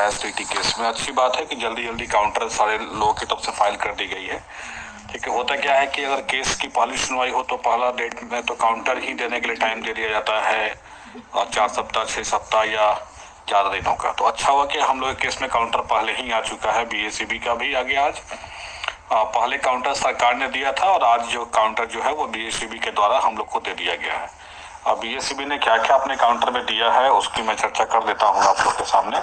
STT case में। अच्छी बात है कि जल्दी जल्दी काउंटर सारे लोगों की तरफ से फाइल कर दी गई है। ठीक है, होता क्या है कि अगर केस की पहली सुनवाई हो तो पहला डेट में तो काउंटर ही देने के लिए टाइम दे दिया जाता है, और 4 सप्ताह 6 सप्ताह या ज़्यादा दिनों का। तो अच्छा हुआ कि हम लोग के केस में काउंटर पहले ही आ चुका है, BACB का भी आ गया आज। पहले काउंटर सरकार ने दिया था और आज जो काउंटर जो है वो BACB के द्वारा हम लोग को दे दिया गया है। अब BACB ने क्या क्या अपने काउंटर में दिया है उसकी मैं चर्चा कर देता हूँ आप लोग के सामने।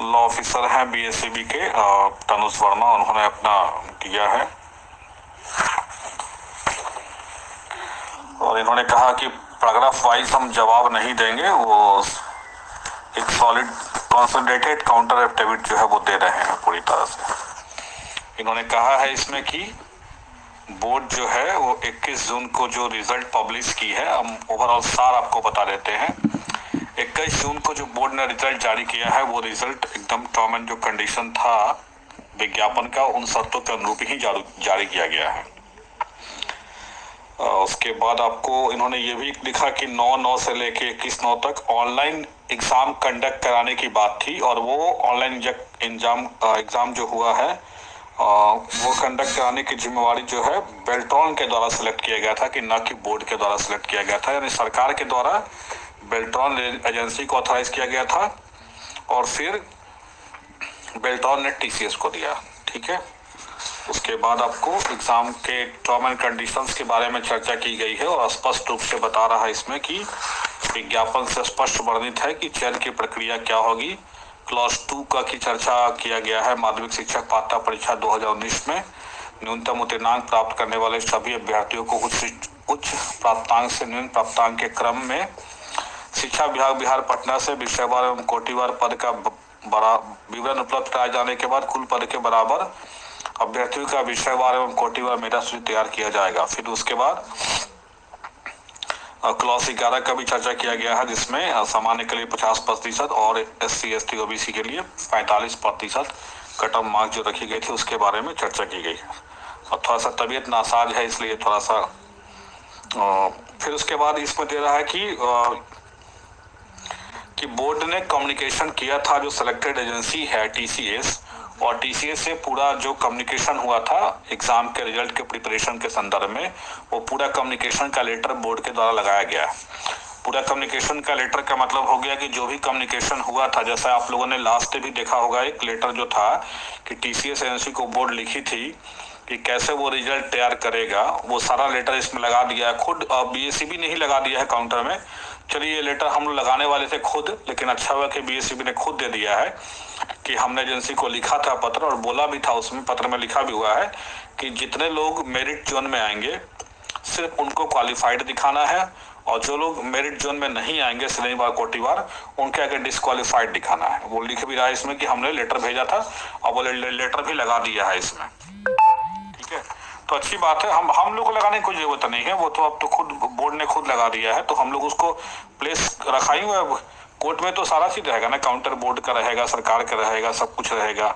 लॉ ऑफिसर हैं BACB के तनुज वर्मा, उन्होंने अपना दिया है और इन्होंने कहा कि पैराग्राफ वाइज हम जवाब नहीं देंगे, वो एक सॉलिड कंसोलिडेटेड काउंटर एफिडेविट जो है वो दे रहे हैं पूरी तरह से। इन्होंने कहा है इसमें कि बोर्ड जो है वो 21 जून को जो रिजल्ट पब्लिश की है, हम ओवरऑल सार आपको बता देते हैं। 21 जून को जो बोर्ड ने रिजल्ट जारी किया है वो रिजल्ट एकदम टर्म एंड जो कंडीशन था विज्ञापन का उन शर्तों के अनुरूप ही जारी किया गया है। उसके बाद आपको इन्होंने ये भी लिखा कि 9/9 से लेके 21/9 तक ऑनलाइन एग्जाम कंडक्ट कराने की बात थी, और वो ऑनलाइन एग्जाम जो हुआ है वो कंडक्ट कराने की जिम्मेवारी जो है बेल्ट्रॉन के द्वारा सिलेक्ट किया गया था, कि न कि बोर्ड के द्वारा सिलेक्ट किया गया था। यानी सरकार के द्वारा बेल्ट्रॉन एजेंसी को ऑथराइज किया गया था और फिर बेल्ट्रॉन ने TCS को दिया। ठीक है, उसके बाद आपको एग्जाम के टर्म एंड कंडीशंस के बारे में चर्चा की गई है और स्पष्ट रूप से बता रहा है इसमें कि विज्ञापन से स्पष्ट वर्णित है कि चयन की प्रक्रिया क्या होगी। क्लॉज 2 का की चर्चा किया गया है। माध्यमिक शिक्षक पात्रता परीक्षा 2019 में न्यूनतम उत्तीर्णांक प्राप्त करने वाले सभी अभ्यर्थियों को उच्च प्राप्तांक से निम्न प्राप्तांक के क्रम में शिक्षा विभाग बिहार पटना से विषयवार एवं कोटिवार पद का बड़ा विवरण उपलब्ध कराए जाने के बाद कुल पद के बराबर अभ्यर्थियों का विषयवार एवं कोटिवार मेधा सूची तैयार किया जाएगा। फिर उसके बाद क्लॉज 11 का भी चर्चा किया गया है, जिसमें सामान्य के लिए 50% और SC ST OBC के लिए 45% कट ऑफ मार्क्स जो रखी गई थी उसके बारे में चर्चा की गई है। और थोड़ा सा तबीयत नासाज है इसलिए थोड़ा सा फिर उसके बाद इसमें दे रहा है कि बोर्ड ने कम्युनिकेशन किया था जो सिलेक्टेड एजेंसी है TCS, और TCS से पूरा जो कम्युनिकेशन हुआ था एग्जाम के रिजल्ट के प्रिपरेशन के संदर्भ में, वो पूरा कम्युनिकेशन का लेटर बोर्ड के द्वारा लगाया गया है। पूरा कम्युनिकेशन का लेटर का मतलब हो गया कि जो भी कम्युनिकेशन हुआ था, जैसा आप लोगों ने लास्ट में भी देखा होगा एक लेटर जो था कि TCS एजेंसी को बोर्ड लिखी थी कि कैसे वो रिजल्ट तैयार करेगा, वो सारा लेटर इसमें लगा दिया है। खुद BACB ने ही लगा दिया है काउंटर में। चलिए, ये लेटर हम लोग लगाने वाले थे खुद, लेकिन अच्छा हुआ कि BACB ने खुद दे दिया है कि हमने एजेंसी को लिखा था पत्र, और बोला भी था उसमें, पत्र में लिखा भी हुआ है कि जितने लोग मेरिट जोन में आएंगे सिर्फ उनको क्वालिफाइड दिखाना है, और जो लोग मेरिट जोन में नहीं आएंगे श्रेणीवार कोटिवार उनके आगे डिस्क्वालिफाइड दिखाना है। वो लिख भी रहा है इसमें कि हमने लेटर भेजा था और वो लेटर भी लगा दिया है इसमें। ठीक है, तो अच्छी बात है। हम लोग को लगाने की कोई जरूरत नहीं है, वो तो अब तो खुद बोर्ड ने खुद लगा दिया है, तो हम लोग उसको प्लेस रखा ही हुआ। कोर्ट में तो सारा चीज रहेगा ना, काउंटर बोर्ड का रहेगा, सरकार का रहेगा, सब कुछ रहेगा,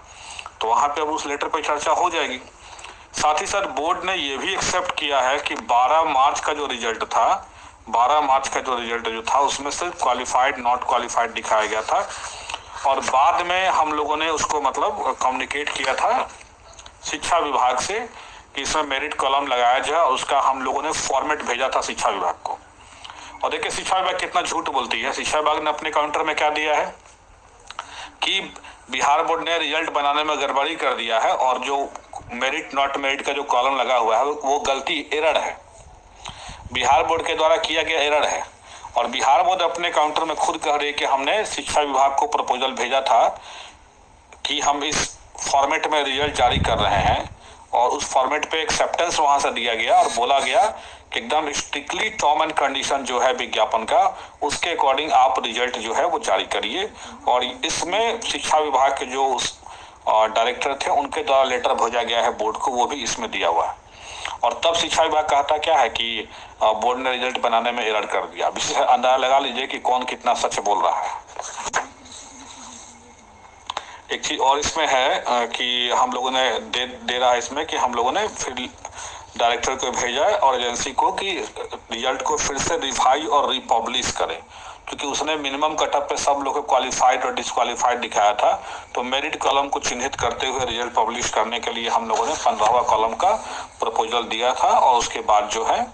तो वहां पे अब उस लेटर पे चर्चा हो जाएगी। साथ ही साथ बोर्ड ने ये भी एक्सेप्ट किया है कि 12 मार्च का जो रिजल्ट था, 12 मार्च का जो रिजल्ट जो था उसमें सिर्फ क्वालिफाइड नॉट क्वालिफाइड दिखाया गया था, और बाद में हम लोगों ने उसको मतलब कम्युनिकेट किया था शिक्षा विभाग से कि इसमें मेरिट कॉलम लगाया जाए, और उसका हम लोगों ने फॉर्मेट भेजा था शिक्षा विभाग को। और देखिए शिक्षा विभाग कितना झूठ बोलती है। शिक्षा विभाग ने अपने काउंटर में क्या दिया है कि बिहार बोर्ड ने रिजल्ट बनाने में गड़बड़ी कर दिया है, और जो मेरिट नॉट मेरिट का जो कॉलम लगा हुआ है वो गलती एरर है, बिहार बोर्ड के द्वारा किया गया एरर है। और बिहार बोर्ड अपने काउंटर में खुद कह रही है कि हमने शिक्षा विभाग को प्रपोजल भेजा था कि हम इस फॉर्मेट में रिजल्ट जारी कर रहे हैं, और उस फॉर्मेट पे एक्सेप्टेंस वहां से दिया गया और बोला गया कि एकदम स्ट्रिक्टली टर्म एंड कंडीशन जो है विज्ञापन का, उसके अकॉर्डिंग आप रिजल्ट जो है वो जारी करिए। और इसमें शिक्षा विभाग के जो डायरेक्टर थे उनके द्वारा लेटर भेजा गया है बोर्ड को, वो भी इसमें दिया हुआ है। और तब शिक्षा विभाग कहता क्या है कि बोर्ड ने रिजल्ट बनाने में एरर कर दिया। अब इससे अंदाजा लगा लीजिए कि कौन कितना सच बोल रहा है। एक चीज और इसमें है कि हम लोगों ने दे रहा है इसमें कि हम लोगों ने फिर डायरेक्टर को भेजा है और एजेंसी को कि रिजल्ट को फिर से रिवाइज और रिपब्लिश करें। क्योंकि उसने मिनिमम कटअप पे सब लोग को क्वालिफाइड और डिस्क्वालिफाइड दिखाया था। तो मेरिट कॉलम को चिन्हित करते हुए रिजल्ट पब्लिश करने के लिए हम लोगों ने 15वां कॉलम का प्रपोजल दिया था और उसके बाद जो है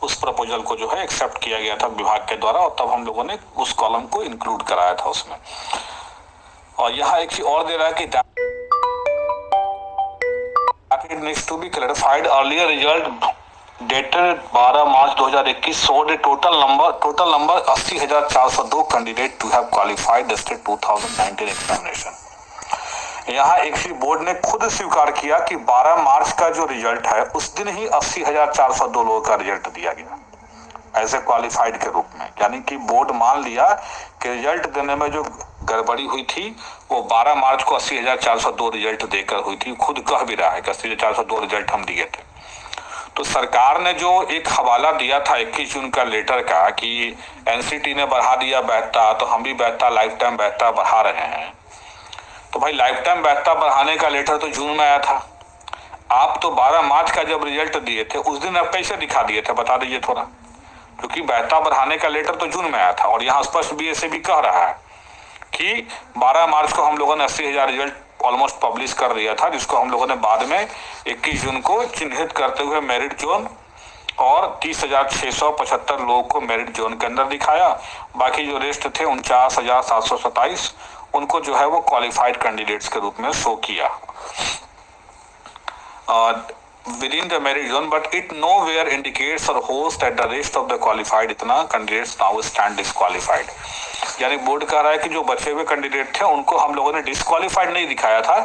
उस प्रपोजल को जो है एक्सेप्ट किया गया था विभाग के द्वारा और तब हम लोगों ने उस कॉलम को इंक्लूड कराया था उसमें। और यहाँ एक चीज और दे रहा है कि it needs to be clarified earlier result dated 12 March 2021 showed a total number 80,402 candidate to have qualified the state 2019 examination। यहाँ एक बोर्ड ने खुद स्वीकार किया कि 12 मार्च का जो रिजल्ट है उस दिन ही 80,402 लोगों का रिजल्ट दिया गया एज ए क्वालिफाइड के रूप में। यानी कि बोर्ड मान लिया कि रिजल्ट देने में जो गड़बड़ी हुई थी वो 12 मार्च को 80,402 रिजल्ट देकर हुई थी। खुद कह भी रहा है कि 80,402 रिजल्ट हम दिए थे। तो सरकार ने जो एक हवाला दिया था 21 जून का लेटर का कि एनसीटी ने बढ़ा दिया बैठता तो हम भी बैठता लाइफ टाइम बैठता बढ़ा रहे हैं। तो भाई लाइफ टाइम बैठता बढ़ाने का लेटर तो जून में आया था। आप तो 12 मार्च का जब रिजल्ट दिए थे उस दिन आप कैसे दिखा दिए थे, बता दीजिए थोड़ा, क्योंकि बैठता बढ़ाने का लेटर तो जून में आया था। और यहाँ स्पष्ट बीएसएबी कह रहा है कि 12 मार्च को हम लोगों ने 80,000 रिजल्ट ऑलमोस्ट पब्लिश कर दिया था, जिसको हम लोगों ने बाद में 21 जून को चिन्हित करते हुए मेरिट जोन और 30,675 लोगों को मेरिट जोन के अंदर दिखाया। बाकी जो रेस्ट थे 49,727 उनको जो है वो क्वालिफाइड कैंडिडेट्स के रूप में शो किया within the merit zone, but it nowhere indicates or holds that the rest of the qualified इतना candidates now stand disqualified। यानी बोर्ड कह रहा है कि जो बचे हुए कैंडिडेट थे उनको हम लोगों ने डिस्क्वालिफाइड नहीं दिखाया था,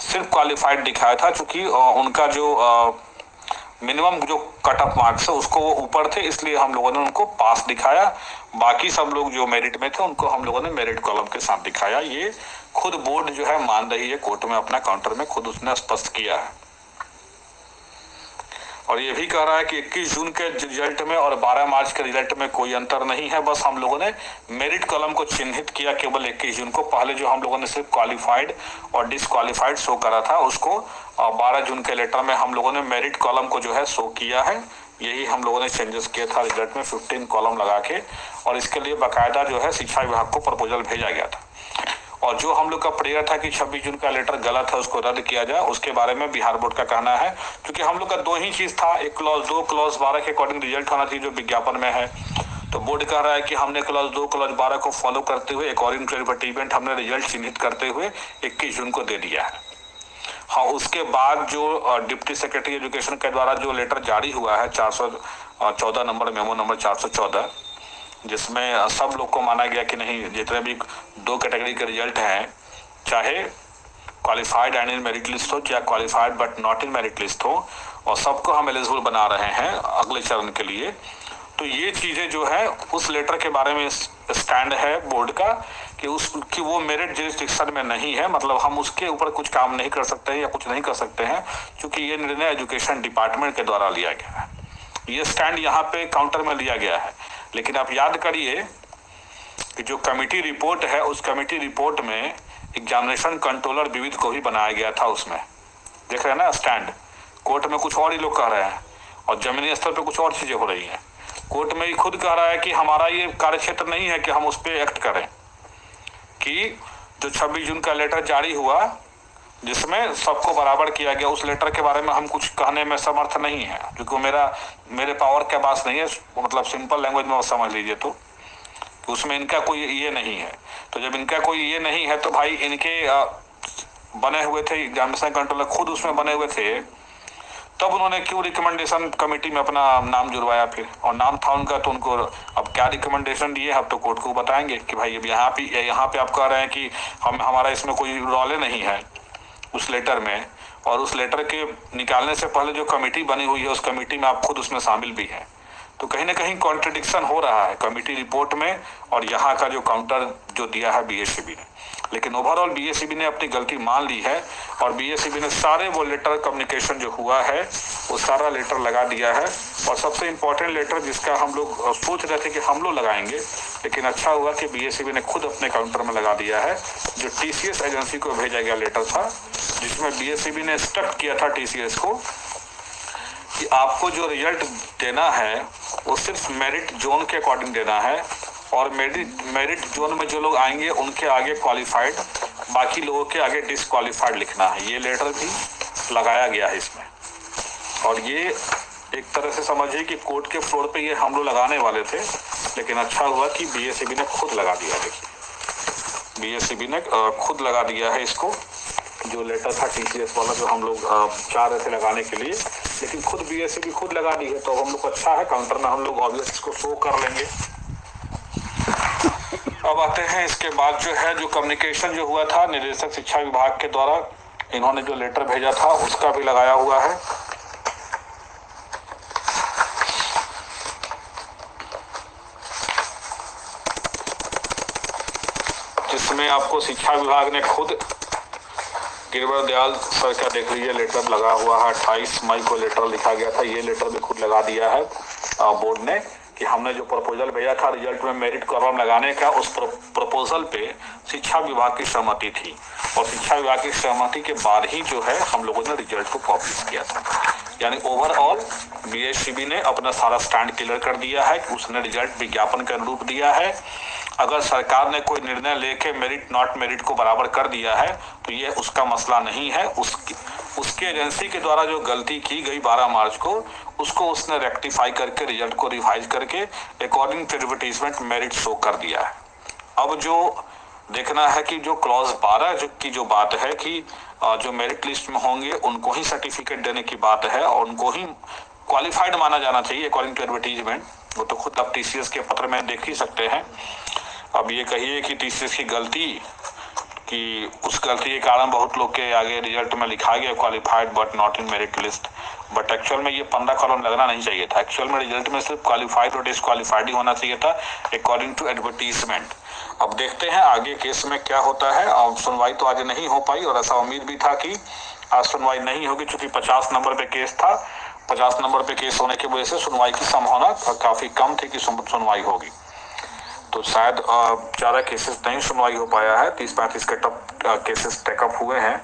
सिर्फ क्वालिफाइड दिखाया था, क्योंकि उनका जो मिनिमम जो कट ऑफ मार्क्स है उसको वो ऊपर थे, इसलिए हम लोगों ने उनको पास दिखाया। बाकी सब लोग जो मेरिट में थे उनको हम लोगों ने मेरिट कॉलम के साथ दिखाया। ये खुद बोर्ड जो है मान रही है, कोर्ट में अपना काउंटर में खुद उसने स्पष्ट किया है। और ये भी कह रहा है कि 21 जून के रिजल्ट में और 12 मार्च के रिजल्ट में कोई अंतर नहीं है, बस हम लोगों ने मेरिट कॉलम को चिन्हित किया केवल 21 जून को। पहले जो हम लोगों ने सिर्फ क्वालिफाइड और डिसक्वालिफाइड शो करा था उसको 12 जून के लेटर में हम लोगों ने मेरिट कॉलम को जो है शो किया है। यही हम लोगों ने चेंजेस किया था रिजल्ट में 15 कॉलम लगा के, और इसके लिए बाकायदा जो है शिक्षा विभाग को प्रपोजल भेजा गया था। और जो हम लोग का प्रेयर था कि 26 जून का लेटर गलत है उसको रद्द किया जाए, उसके बारे में बिहार बोर्ड का कहना है, क्योंकि हम लोग का दो ही चीज था, एक क्लॉज 2 क्लॉज 12 के अकॉर्डिंग रिजल्ट होना चाहिए जो विज्ञापन में है। तो बोर्ड कह रहा है कि हमने क्लॉज 2 क्लॉज 12 को फॉलो करते हुए अकॉर्डिंग टू एडवर्टाइजमेंट हमने रिजल्ट चिन्हित करते हुए 21 जून को दे दिया है। हाँ, उसके बाद जो डिप्टी सेक्रेटरी एजुकेशन के द्वारा जो लेटर जारी हुआ है 414 नंबर मेमो नंबर 414, जिसमें सब लोग को माना गया कि नहीं, जितने भी 2 कैटेगरी के रिजल्ट हैं, चाहे qualified and in merit list हो चाहे qualified but not in merit list हो, और सबको हम एलिजिबल बना रहे हैं अगले चरण के लिए। तो ये चीजें जो है उस लेटर के बारे में स्टैंड है बोर्ड का कि वो मेरिट जुरिस्डिक्शन में नहीं है, मतलब हम उसके ऊपर कुछ काम नहीं कर सकते हैं या कुछ नहीं कर सकते हैं, क्योंकि ये निर्णय एजुकेशन डिपार्टमेंट के द्वारा लिया गया है। ये स्टैंड यहाँ पे काउंटर में लिया गया है। लेकिन आप याद करिए कि जो कमेटी रिपोर्ट है उस कमेटी रिपोर्ट में एग्जामिनेशन कंट्रोलर विविध को भी बनाया गया था। उसमें देख रहे हैं ना स्टैंड, कोर्ट में कुछ और ही लोग कह रहे हैं और जमीनी स्तर पे कुछ और चीजें हो रही हैं। कोर्ट में ही खुद कह रहा है कि हमारा ये कार्यक्षेत्र नहीं है कि हम उस पर एक्ट करें, कि जो 26 जून का लेटर जारी हुआ जिसमें सबको बराबर किया गया, उस लेटर के बारे में हम कुछ कहने में समर्थ नहीं है, क्योंकि वो मेरे पावर के पास नहीं है। मतलब सिंपल लैंग्वेज में समझ लीजिए तो उसमें इनका कोई ये नहीं है। तो जब इनका कोई ये नहीं है तो भाई इनके बने हुए थे एग्जामिनेशन कंट्रोलर, खुद उसमें बने हुए थे, तब उन्होंने क्यों रिकमेंडेशन कमेटी में अपना नाम जुड़वाया फिर, और नाम था उनका, तो उनको अब क्या रिकमेंडेशन दिए अब तो कोर्ट को बताएंगे कि भाई अब यहाँ पे आप कह रहे हैं कि हमारा इसमें कोई रोल नहीं है उस लेटर में, और उस लेटर के निकालने से पहले जो कमेटी बनी हुई है उस कमेटी में आप खुद उसमें शामिल भी हैं। तो कहीं ना कहीं कॉन्ट्रडिक्शन हो रहा है कमेटी रिपोर्ट में और यहाँ का जो काउंटर जो दिया है बीएससीबी ने। लेकिन ओवरऑल बीएससीबी ने अपनी गलती मान ली है और बीएससीबी ने सारे वो लेटर कम्युनिकेशन जो हुआ है वो सारा लेटर लगा दिया है। और सबसे इम्पोर्टेंट लेटर जिसका हम लोग सोच रहे थे कि हम लोग लगाएंगे, लेकिन अच्छा हुआ कि बीएससीबी ने खुद अपने काउंटर में लगा दिया है, जो टीसीएस एजेंसी को भेजा गया लेटर था, जिसमें बीएससीबी ने इंस्ट्रक्ट किया था टीसीएस को कि आपको जो रिजल्ट देना है वो सिर्फ मेरिट जोन के अकॉर्डिंग देना है और मेरिट जोन में जो लोग आएंगे उनके आगे क्वालिफाइड, बाकी लोगों के आगे डिसक्वालिफाइड लिखना है। ये लेटर भी लगाया गया है इसमें। और ये एक तरह से समझिए कि कोर्ट के फ्लोर पे ये हम लोग लगाने वाले थे, लेकिन अच्छा हुआ कि बीएसईबी ने खुद लगा दिया। देखिए बीएसईबी ने खुद लगा दिया है इसको, जो लेटर था टीसीएस वाला जो हम लोग चाह रहे थे लगाने के लिए, लेकिन खुद बीएसईबी खुद लगा दी है। तो हम लोग अच्छा है, काउंटर में हम लोग ऑब्वियस इसको शो कर लेंगे। अब आते हैं इसके बाद जो है, जो कम्युनिकेशन जो हुआ था निदेशक शिक्षा विभाग के द्वारा, इन्होंने जो लेटर भेजा था उसका भी लगाया हुआ है। जिसमें आपको शिक्षा विभाग ने खुद, गिरिवर दयाल सर का देख लीजिए लेटर लगा हुआ है, 28 मई को लेटर लिखा गया था। ये लेटर भी खुद लगा दिया है बोर्ड ने कि हमने जो प्रपोजल भेजा था रिजल्ट में मेरिट कॉलम लगाने का, उस प्रपोजल पे शिक्षा विभाग की सहमति थी और शिक्षा विभाग की सहमति के बाद ही जो है हम लोगों ने रिजल्ट को पब्लिश किया था। यानी ओवरऑल बीएसईबी ने अपना सारा स्टैंड क्लियर कर दिया है कि उसने रिजल्ट विज्ञापन का रूप दिया है। अगर सरकार ने कोई निर्णय लेके मेरिट नॉट मेरिट को बराबर कर दिया है तो ये उसका मसला नहीं है। उसके एजेंसी के द्वारा जो गलती की गई 12 मार्च को, उसको उसने रेक्टिफाई करके रिजल्ट को रिवाइज करके according to advertisement merit show कर दिया है। अब जो देखना है कि जो क्लॉज 12 की जो बात है कि जो मेरिट लिस्ट में होंगे उनको ही सर्टिफिकेट देने की बात है और उनको ही क्वालिफाइड माना जाना चाहिए अकॉर्डिंग टू एडवर्टीजमेंट। वो तो खुद आप टीसीएस के पत्र में देख ही सकते हैं। अब ये कहिए कि टीसीएस की गलती, कि उस गलती के कारण बहुत लोग के आगे रिजल्ट में लिखा गया qualified but not in merit list, but actual में ये 15 कॉलम लगना नहीं चाहिए था। एक्चुअल में रिजल्ट में सिर्फ क्वालिफाइड और डिसक्वालिफाइड ही होना चाहिए था अकॉर्डिंग टू एडवर्टीजमेंट। अब देखते हैं आगे केस में क्या होता है। अब सुनवाई तो आज नहीं हो पाई और ऐसा उम्मीद भी था कि आज सुनवाई नहीं होगी, चूंकि 50 नंबर पे केस था। 50 नंबर पे केस होने की वजह से सुनवाई की संभावना काफी कम थी कि सुनवाई होगी। तो शायद ज़्यादा केसेस नहीं सुनवाई हो पाया है, 30-35 के केसेस टेकअप हुए हैं।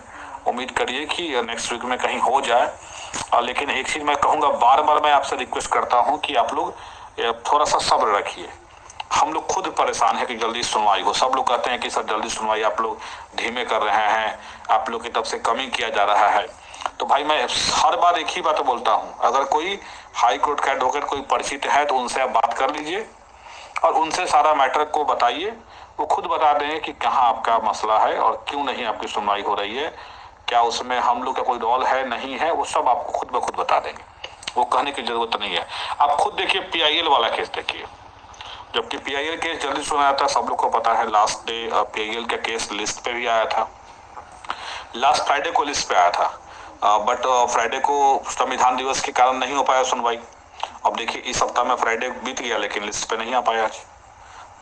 उम्मीद करिए कि नेक्स्ट वीक में कहीं हो जाए। लेकिन एक चीज़ मैं कहूँगा, बार बार मैं आपसे रिक्वेस्ट करता हूँ कि आप लोग थोड़ा सा सब्र रखिए। हम लोग खुद परेशान है कि जल्दी सुनवाई हो। सब लोग कहते हैं कि सर जल्दी सुनवाई आप लोग धीमे कर रहे हैं, आप लोग की तरफ से कमी किया जा रहा है। तो भाई मैं हर बार एक ही बात बोलता हूँ, अगर कोई हाई कोर्ट का एडवोकेट कोई परिचित है तो उनसे आप बात कर लीजिए और उनसे सारा मैटर को बताइए। वो खुद बता देंगे कि कहाँ आपका मसला है और क्यों नहीं आपकी सुनवाई हो रही है, क्या उसमें हम लोग का कोई रोल है नहीं है, वो सब आपको खुद ब खुद बता देंगे। वो कहने की जरूरत नहीं है। आप खुद देखिए पीआईएल वाला केस देखिए, जबकि पीआईएल केस जल्दी सुनाया था, सब लोग को पता है। लास्ट डे पीआईएल का केस लिस्ट पे भी आया था, लास्ट फ्राइडे को लिस्ट पे आया था, बट फ्राइडे को संविधान दिवस के कारण नहीं हो पाया सुनवाई। अब देखिए इस सप्ताह में फ्राइडे बीत गया लेकिन लिस्ट पे नहीं आ पाया आज।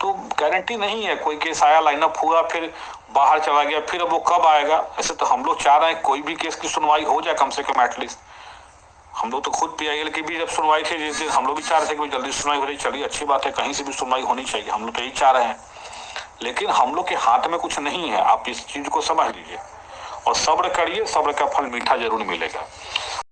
तो गारंटी नहीं है, कोई केस आया लाइनअप हुआ फिर बाहर चला गया, फिर अब वो कब आएगा। ऐसे तो हम लोग चाह रहे हैं कोई भी केस की सुनवाई हो जाए कम से कम एटलीस्ट। हम लोग तो खुद पीआईएल की भी जब सुनवाई थी जिस दिन हम लोग भी चाह रहे थे कि जल्दी सुनवाई हो रही, चलिए अच्छी बात है, कहीं से भी सुनवाई होनी चाहिए, हम लोग तो यही चाह रहे हैं। लेकिन हम लोग के हाथ में कुछ नहीं है, आप इस चीज को समझ लीजिए और सब्र करिए, सब्र का फल मीठा जरूर मिलेगा।